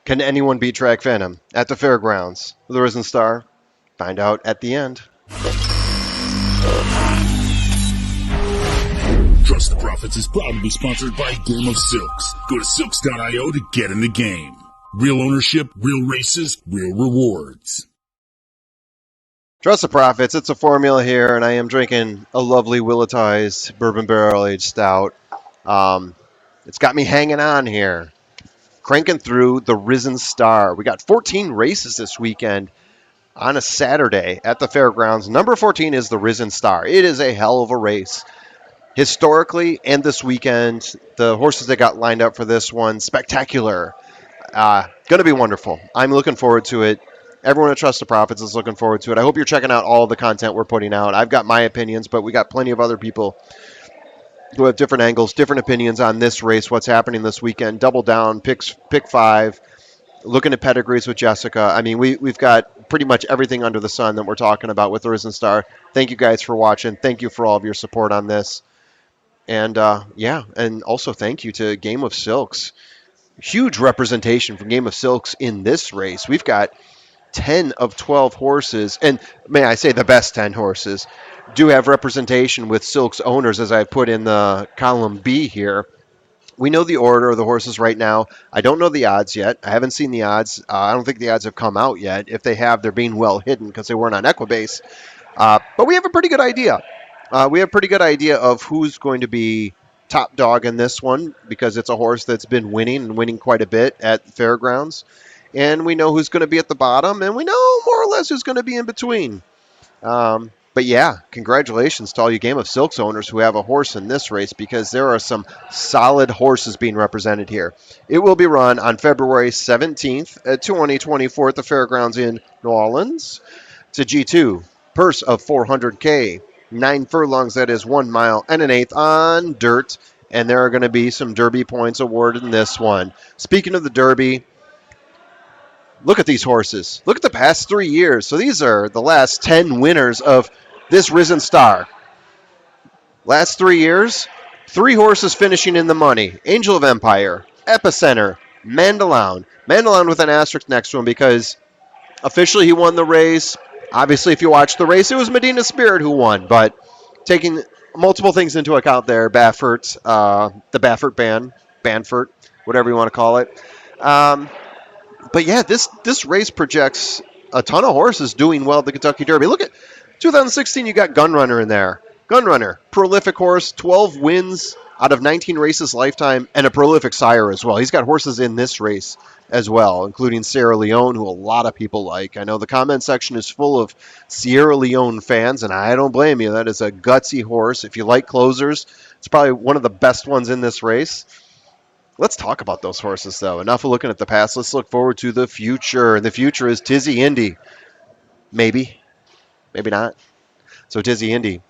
Can anyone beat Track Phantom at the fairgrounds? The Risen Star? Find out at the end. Trust the Profits is proud to be sponsored by Game of Silks. Go to silks.io to get in the game. Real ownership, real races, real rewards. Trust the Profits, it's a formula here, and I am drinking a lovely Willetized Bourbon Barrel Aged Stout. It's got me hanging on here, cranking through the Risen Star. We got 14 races this weekend on a Saturday at the fairgrounds. Number 14 is the Risen Star. It is a hell of a race. Historically and this weekend, the horses that got lined up for this one, spectacular. Going to be wonderful. I'm looking forward to it. Everyone at Trust the Profits is looking forward to it. I hope you're checking out all the content we're putting out. I've got my opinions, but we got plenty of other people who have different angles, different opinions on this race, what's happening this weekend. Double down, pick five, looking at pedigrees with Jessica. I mean, we've got pretty much everything under the sun that we're talking about with the Risen Star. Thank you guys for watching. Thank you for all of your support on this. And and also thank you to Game of Silks. Huge representation from Game of Silks in this race. We've got 10 of 12 horses, and may I say the best 10 horses, do have representation with Silks owners, as I put in the column B here. We know the order of the horses right now. I don't know the odds yet. I haven't seen the odds. I don't think the odds have come out yet. If they have, they're being well hidden because they weren't on Equibase. But we have a pretty good idea. We have a pretty good idea of who's going to be top dog in this one because it's a horse that's been winning and winning quite a bit at fairgrounds. And we know who's going to be at the bottom, and we know more or less who's going to be in between. But yeah, congratulations to all you Game of Silks owners who have a horse in this race because there are some solid horses being represented here. It will be run on February 17th at 2024 at the fairgrounds in New Orleans. It's a G2, purse of $400K. 9 furlongs, that is 1 mile and an eighth on dirt, and there are going to be some Derby points awarded in this one. Speaking of the Derby, look at these horses. Look at the past 3 years. So these are the last 10 winners of this Risen Star. Last 3 years, 3 horses finishing in the money. Angel of Empire, Epicenter, Mandaloun. Mandaloun with an asterisk next to him because officially he won the race. Obviously, if you watch the race, it was Medina Spirit who won, but taking multiple things into account there, Baffert, the Baffert band, Banfert, whatever you want to call it. But yeah, this race projects a ton of horses doing well at the Kentucky Derby. Look at 2016, you got Gunrunner in there. Gunrunner, prolific horse, 12 wins out of 19 races lifetime, and a prolific sire as well. He's got horses in this race as well, including Sierra Leone, who a lot of people like. I know the comment section is full of Sierra Leone fans, and I don't blame you. That is a gutsy horse. If you like closers, it's probably one of the best ones in this race. Let's talk about those horses, though. Enough of looking at the past. Let's look forward to the future. And the future is Tizzy Indie. Maybe. Maybe not. So Tizzy Indie.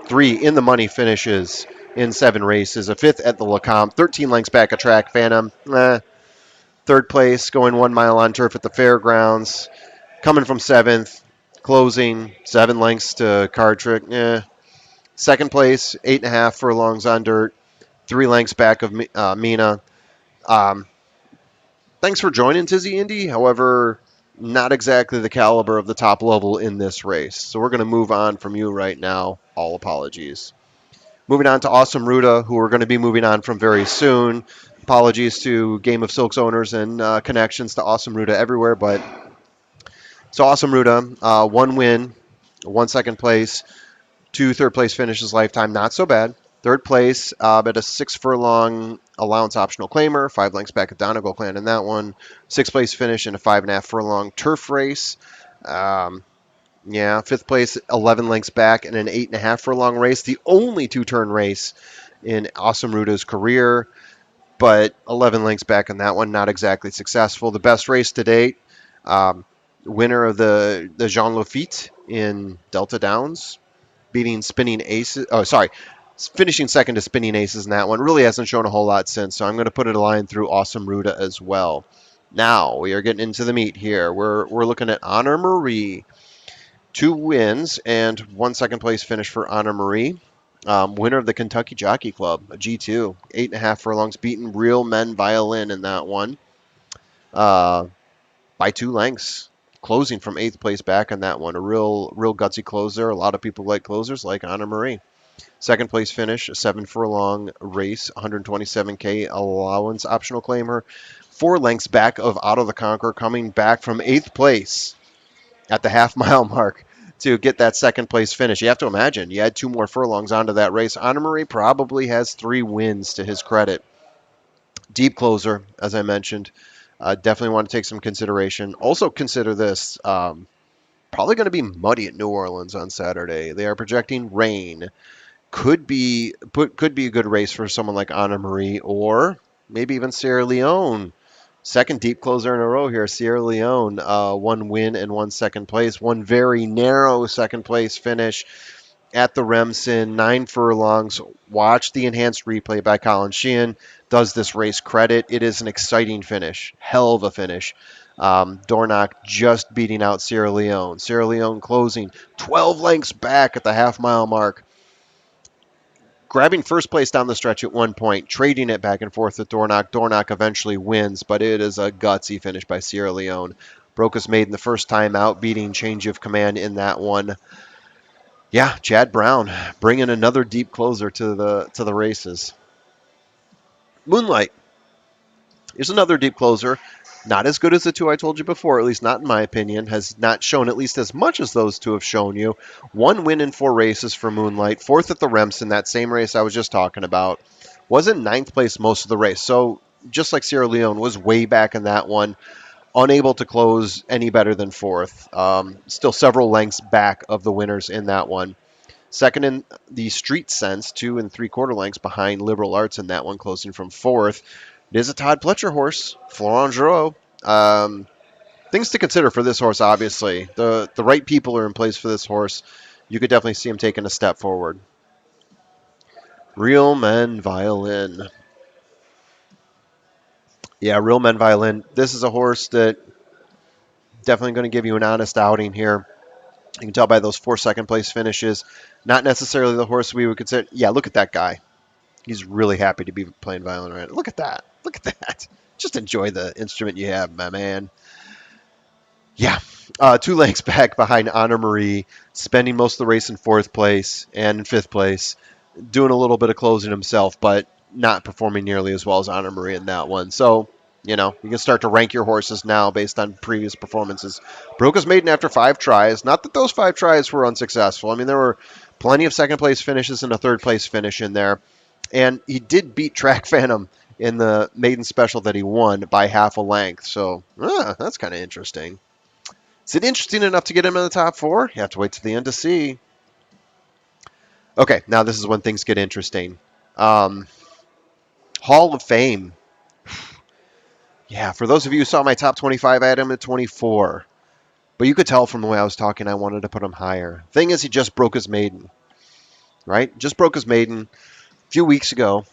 3 in the money finishes in 7 races. A 5th at the Lecomte. 13 lengths back of Track Phantom. 3rd place, going 1 mile on turf at the fairgrounds. Coming from 7th. Closing 7 lengths to Card Trick. 2nd place, 8.5 furlongs on dirt. 3 lengths back of Mina. Thanks for joining Tizzy Indie. However, not exactly the caliber of the top level in this race. So we're going to move on from you right now. All apologies. Moving on to Awesome Ruda, who we're going to be moving on from very soon. Apologies to Game of Silks owners and connections to Awesome Ruda everywhere. But so Awesome Ruda, 1 win, 1 second place, 2 third place finishes lifetime. Not so bad. 3rd place, at a 6 furlong allowance optional claimer, 5 lengths back at Donegal Clan in that one. 6th place finish in a 5.5 furlong turf race. 5th place, 11 lengths back in an 8.5 furlong race. The only 2-turn race in Awesome Ruda's career, but 11 lengths back in that one, not exactly successful. The best race to date, winner of the Jean Lafitte in Delta Downs, beating Spinning Aces. Finishing second to Spinning Aces in that one. Really hasn't shown a whole lot since, so I'm going to put it a line through Awesome Ruda as well. Now, we are getting into the meat here. We're looking at Honor Marie. 2 wins and 1 second place finish for Honor Marie. Winner of the Kentucky Jockey Club, a G2. 8.5 furlongs, beaten Real Men Violin in that one. uh, by 2 lengths, closing from 8th place back on that one. A real gutsy closer. A lot of people like closers like Anna Marie. Second place finish, a 7 furlong race, 127K allowance optional claimer. 4 lengths back of Otto the Conqueror, coming back from 8th place at the half-mile mark to get that second place finish. You have to imagine, you add 2 more furlongs onto that race. Anna Marie probably has 3 wins to his credit. Deep closer, as I mentioned. Definitely want to take some consideration. Also consider this. Probably going to be muddy at New Orleans on Saturday. They are projecting rain. Could be a good race for someone like Anna Marie or maybe even Sierra Leone. Second deep closer in a row here. Sierra Leone, 1 win and 1 second place. One very narrow second place finish at the Remsen, 9 furlongs. Watch the enhanced replay by Colin Sheehan. Does this race credit? It is an exciting finish. Hell of a finish. Dornoch just beating out Sierra Leone. Sierra Leone closing 12 lengths back at the half-mile mark. Grabbing first place down the stretch at one point, trading it back and forth with Dornoch. Dornoch eventually wins, but it is a gutsy finish by Sierra Leone. Brook was made in the first time out, beating change of command in that one. Yeah, Chad Brown bringing another deep closer to the races. Moonlight is another deep closer. Not as good as the two I told you before, at least not in my opinion. Has not shown at least as much as those two have shown you. 1 win in 4 races for Moonlight. Fourth at the Remsen, that same race I was just talking about. Was in 9th place most of the race. So just like Sierra Leone, was way back in that one. Unable to close any better than fourth. Still several lengths back of the winners in that one. Second in the Street Sense, 2 3/4 lengths behind Liberal Arts in that one, closing from fourth. It is a Todd Pletcher horse, Florent Giraud. Things to consider for this horse, obviously. The right people are in place for this horse. You could definitely see him taking a step forward. Real Men Violin. Yeah, Real Men Violin. This is a horse that definitely going to give you an honest outing here. You can tell by those 4 second-place finishes. Not necessarily the horse we would consider. Yeah, look at that guy. He's really happy to be playing violin right now. Look at that. Look at that. Just enjoy the instrument you have, my man. Yeah. 2 lengths back behind Anna Marie, spending most of the race in fourth place and in fifth place, doing a little bit of closing himself, but not performing nearly as well as Anna Marie in that one. So, you can start to rank your horses now based on previous performances. Brook was maiden after 5 tries. Not that those 5 tries were unsuccessful. I mean, there were plenty of second place finishes and a third place finish in there. And he did beat Track Phantom in the maiden special that he won by half a length. So that's kind of interesting. Is it interesting enough to get him in the top 4? You have to wait to the end to see. Okay, now this is when things get interesting. Hall of Fame. Yeah, for those of you who saw my top 25, I had him at 24. But you could tell from the way I was talking, I wanted to put him higher. Thing is, he just broke his maiden. Right? Just broke his maiden a few weeks ago.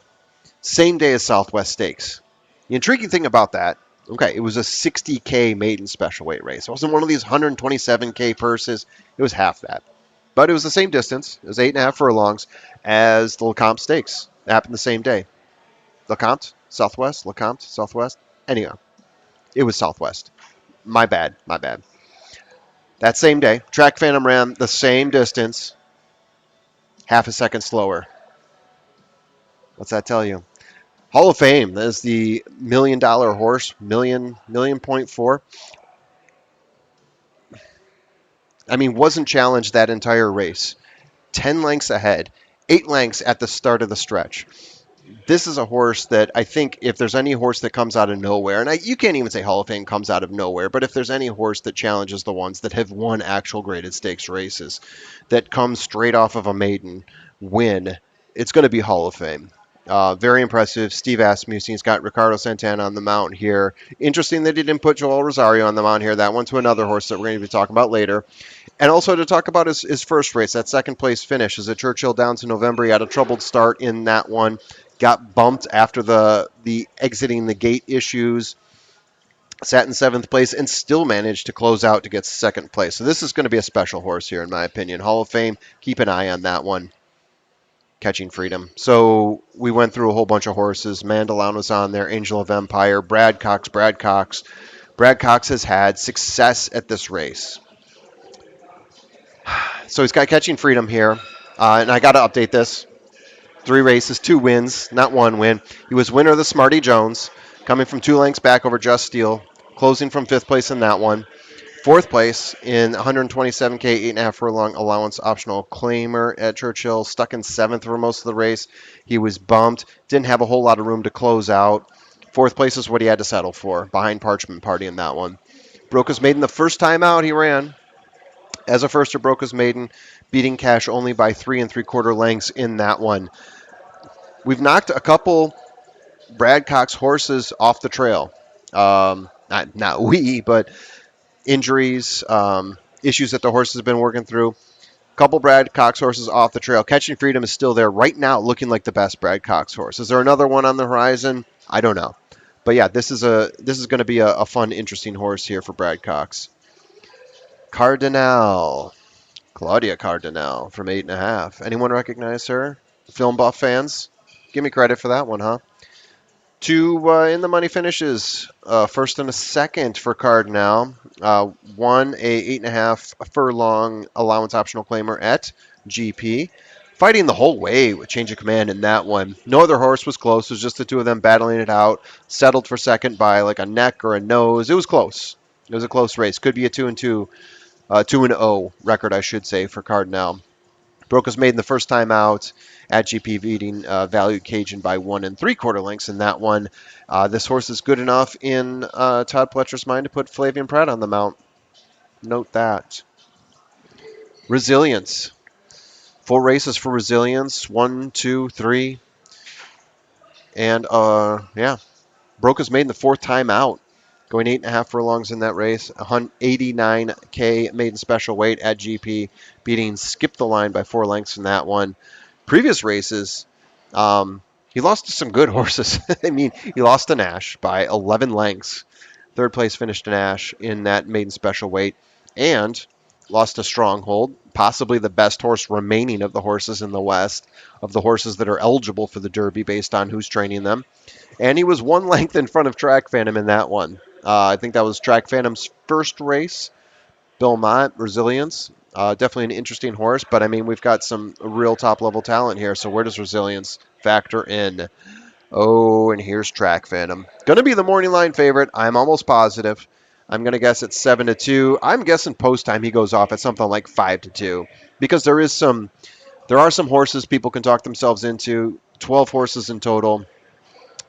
Same day as Southwest Stakes. The intriguing thing about that, okay, it was a 60K maiden special weight race. It wasn't one of these 127K purses. It was half that. But it was the same distance. It was 8.5 furlongs as the Lecomte Stakes. It happened the same day. Lecomte, Southwest, Lecomte, Southwest. Anyhow, it was Southwest. My bad. That same day, Track Phantom ran the same distance, half a second slower. What's that tell you? Hall of Fame. That is the $1 million horse, million point four. I mean, wasn't challenged that entire race. 10 lengths ahead, 8 lengths at the start of the stretch. This is a horse that I think if there's any horse that comes out of nowhere, and you can't even say Hall of Fame comes out of nowhere, but if there's any horse that challenges the ones that have won actual graded stakes races, that comes straight off of a maiden win, it's going to be Hall of Fame. Very impressive. Steve Asmussen's got Ricardo Santana on the mount here. Interesting that he didn't put Joel Rosario on the mount here. That one to another horse that we're going to be talking about later. And also to talk about his first race, that second place finish is at Churchill Downs in November. He had a troubled start in that one. Got bumped after the exiting the gate issues. Sat in 7th place and still managed to close out to get second place. So this is going to be a special horse here, in my opinion. Hall of Fame, keep an eye on that one. Catching Freedom. So we went through a whole bunch of horses. Mandalon was on there, Angel of Empire, Brad Cox. Brad Cox has had success at this race. So he's got catching freedom here. And I got to update this. 3 races, 2 wins, not 1 win. He was winner of the Smarty Jones, coming from 2 lengths back over Just Steel, closing from 5th place in that one. 4th place in 127K, 8.5 furlong allowance optional claimer at Churchill, stuck in 7th for most of the race. He was bumped, didn't have a whole lot of room to close out. 4th place is what he had to settle for, behind Parchment Party in that one. Broke his maiden the first time out he ran. As a firster, broke his maiden, beating Cash only by 3 3/4 lengths in that one. We've knocked a couple Brad Cox horses off the trail. Not we, but injuries, issues that the horses have been working through. Couple Brad Cox horses off the trail. Catching Freedom is still there right now, looking like the best Brad Cox horse. Is there another one on the horizon? I don't know, but yeah, this is going to be a fun, interesting horse here for Brad Cox. Cardal, Claudia Cardinal from 8.5. Anyone recognize her? Film buff fans, give me credit for that one, huh? 2 in the money finishes. First and a second for Cardinal. Won a 8.5 furlong allowance optional claimer at GP. Fighting the whole way with change of command in that one. No other horse was close. It was just the 2 of them battling it out. Settled for second by like a neck or a nose. It was close. It was a close race. Could be a 2-2, 2-0 record, I should say, for Cardinal. Brook was made in the first time out at GP, beating Valued Cajun by 1 3/4 lengths in that one. This horse is good enough in Todd Pletcher's mind to put Flavian Pratt on the mount. Note that. Resilience. 4 races for Resilience. 1, 2, 3. And yeah, Brook was made in the 4th time out. Going 8.5 furlongs in that race. 89K maiden special weight at GP, beating Skip the Line by 4 lengths in that one. Previous races, he lost to some good horses. I mean, he lost to Nash by 11 lengths. 3rd place finished to Nash in that maiden special weight. And lost to Stronghold, possibly the best horse remaining of the horses in the West, of the horses that are eligible for the Derby based on who's training them. And he was 1 length in front of Track Phantom in that one. I think that was Track Phantom's first race. Belmont, Resilience. Definitely an interesting horse, but I mean, we've got some real top level talent here. So where does Resilience factor in? Oh, and here's Track Phantom. Going to be the morning line favorite. I'm almost positive. I'm going to guess it's 7-2. I'm guessing post time he goes off at something like 5-2 because there are some horses people can talk themselves into. 12 horses in total.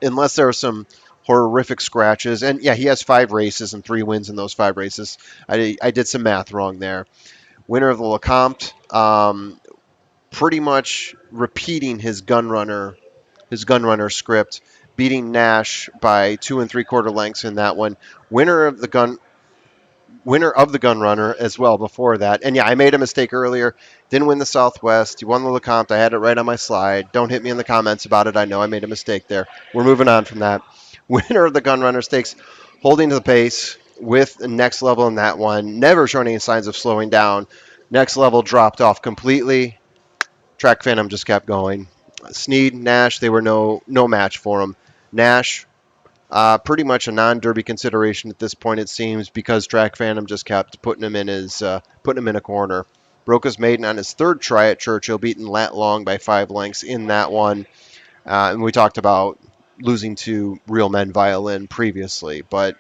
Unless there are some horrific scratches. And yeah, he has 5 races and 3 wins in those 5 races. I did some math wrong there. Winner of the Lecomte, pretty much repeating his gun runner script, beating Nash by 2 3/4 lengths in that one. Winner of the gun runner as well before that. And yeah, I made a mistake earlier. Didn't win the Southwest. He won the Lecomte. I had it right on my slide. Don't hit me in the comments about it. I know I made a mistake there. We're moving on from that. Winner of the Gun Runner Stakes, holding to the pace with Next Level in that one. Never showing any signs of slowing down. Next Level dropped off completely. Track Phantom just kept going. Snead, Nash, they were no match for him. Nash, pretty much a non-derby consideration at this point, it seems, because Track Phantom just kept putting him in a corner. Broke his maiden on his 3rd try at Churchill, beaten Lat Long by 5 lengths in that one. And we talked about losing to Real Men Violin previously, but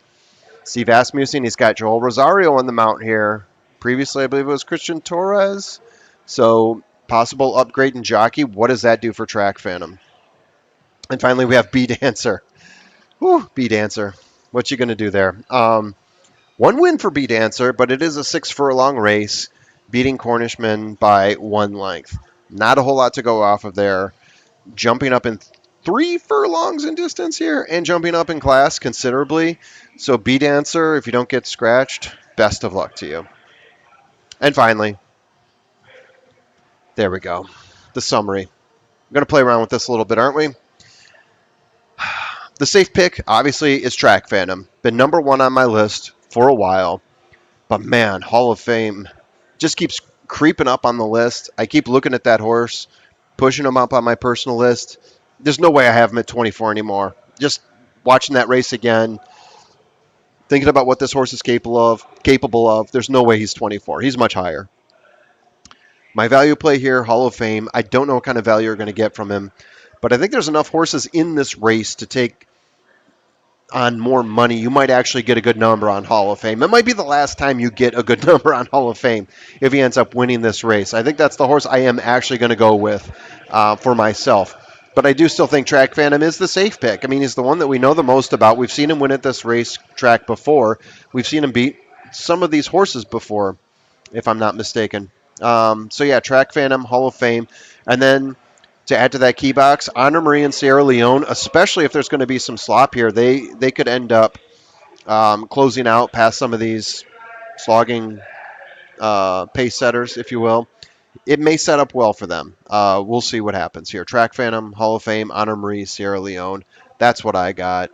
Steve Asmussen, he's got Joel Rosario on the mount here. Previously, I believe it was Christian Torres. So possible upgrade in jockey. What does that do for Track Phantom? And finally, we have B Dancer. Whew, B Dancer. What you going to do there? 1 win for B Dancer, but it is a 6 furlong race, beating Cornishman by 1 length. Not a whole lot to go off of there. Jumping up in 3 furlongs in distance here and jumping up in class considerably. So B Dancer, if you don't get scratched, best of luck to you. And finally, there we go. The summary. We're going to play around with this a little bit, aren't we? The safe pick, obviously, is Track Phantom. Been number 1 on my list for a while. But man, Hall of Fame just keeps creeping up on the list. I keep looking at that horse, pushing him up on my personal list. There's no way I have him at 24 anymore. Just watching that race again, Thinking about what this horse is capable of, there's no way he's 24. He's much higher. My value play here, Hall of Fame. I don't know what kind of value you're going to get from him, but I think there's enough horses in this race to take on more money. You might actually get a good number on Hall of Fame. It might be the last time you get a good number on Hall of Fame if he ends up winning this race. I think that's the horse I am actually going to go with for myself. But I do still think Track Phantom is the safe pick. I mean, he's the one that we know the most about. We've seen him win at this race track before. We've seen him beat some of these horses before, if I'm not mistaken. So yeah, Track Phantom, Hall of Fame, and then to add to that key box, Honor Marie and Sierra Leone, especially if there's going to be some slop here, they could end up closing out past some of these slogging pace setters, if you will. It may set up well for them. We'll see what happens here. Track Phantom, Hall of Fame, Honor Marie, Sierra Leone. That's what I got.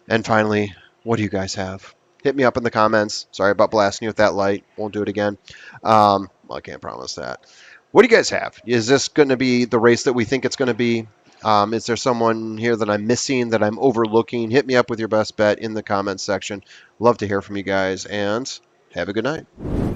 And finally, what do you guys have? Hit me up in the comments. Sorry about blasting you with that light. Won't do it again. Well, I can't promise that. What do you guys have? Is this going to be the race that we think it's going to be? Is there someone here that I'm missing, that I'm overlooking? Hit me up with your best bet in the comments section. Love to hear from you guys, and have a good night.